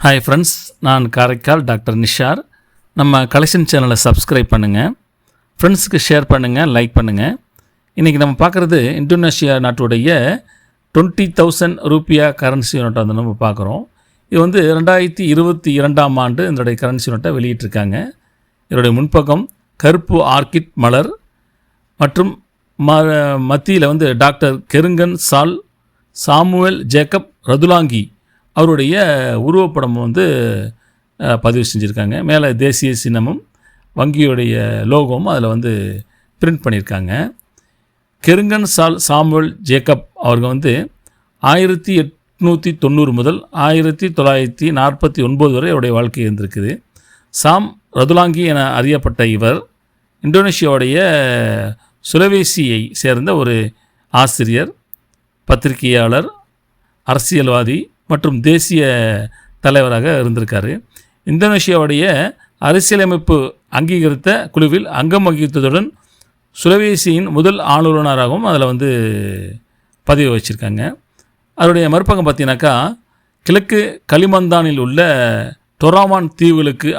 Hi friends, நான் Karaikal doctor Nishar. நம்ம collection சேனலை சப்ஸ்கிரைப் பண்ணுங்கள், ஃப்ரெண்ட்ஸுக்கு ஷேர் பண்ணுங்கள், லைக் பண்ணுங்கள். இன்றைக்கி நம்ம பார்க்குறது இந்தோனேஷியா நாட்டுடைய 20,000 ரூபியா கரன்சி நோட்டை வந்து நம்ம பார்க்குறோம். இது வந்து 2022ஆம் ஆண்டு இதனுடைய கரன்சி நோட்டை வெளியிட்டிருக்காங்க. இதனுடைய முன்பக்கம் கருப்பு ஆர்கிட் மலர் மற்றும் மத்தியில் வந்து டாக்டர் கெருங்கன் சாமுவேல் ஜேக்கப் ரதுலாங்கி அவருடைய உருவப்படம் வந்து பதிவு செஞ்சுருக்காங்க. மேலே தேசிய சின்னமும் வங்கியுடைய லோகோவும் அதில் வந்து பிரிண்ட் பண்ணியிருக்காங்க. கெருங்கன் சாமுவேல் ஜேக்கப் அவர்கள் வந்து 1890 முதல் 1949 வரை அவருடைய வாழ்க்கை இருந்திருக்குது. சாம் ரதுலாங்கி என அறியப்பட்ட இவர் இந்தோனேஷியாவுடைய சுலவேசியை சேர்ந்த ஒரு ஆசிரியர், பத்திரிகையாளர், அரசியல்வாதி மற்றும் தேசிய தலைவராக இருந்திருக்காரு. இந்தோனேஷியாவுடைய அரசியலமைப்பு அங்கீகரித்த குழுவில் அங்கம் வகித்ததுடன் சுலவேசியின் முதல் ஆளுநராகவும் அதில் வந்து பதிவு வச்சுருக்காங்க. அதனுடைய மறுபக்கம் பார்த்தீங்கன்னாக்கா, கிழக்கு களிமந்தானில் உள்ள டொராமான் தீவுகளுக்கு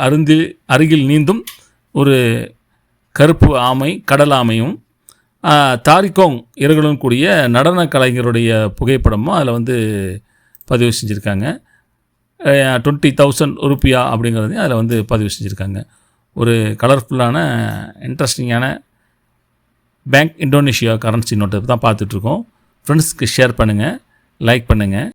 அருகில் நீந்தும் ஒரு கருப்பு ஆமை, கடல் ஆமையும் தாரிகோங் இறகுடன் கூடிய நடன கலைஞருடைய புகைப்படமும் அதில் வந்து பதிவு செஞ்சுருக்காங்க. 20,000 ரூபியா அப்படிங்கிறதையும் அதில் வந்து பதிவு செஞ்சுருக்காங்க. ஒரு கலர்ஃபுல்லான இன்ட்ரெஸ்டிங்கான பேங்க் இந்தோனேஷியா கரன்சி நோட்டை தான் பார்த்துட்ருக்கோம். ஃப்ரெண்ட்ஸ்க்கு ஷேர் பண்ணுங்கள், லைக் பண்ணுங்கள்.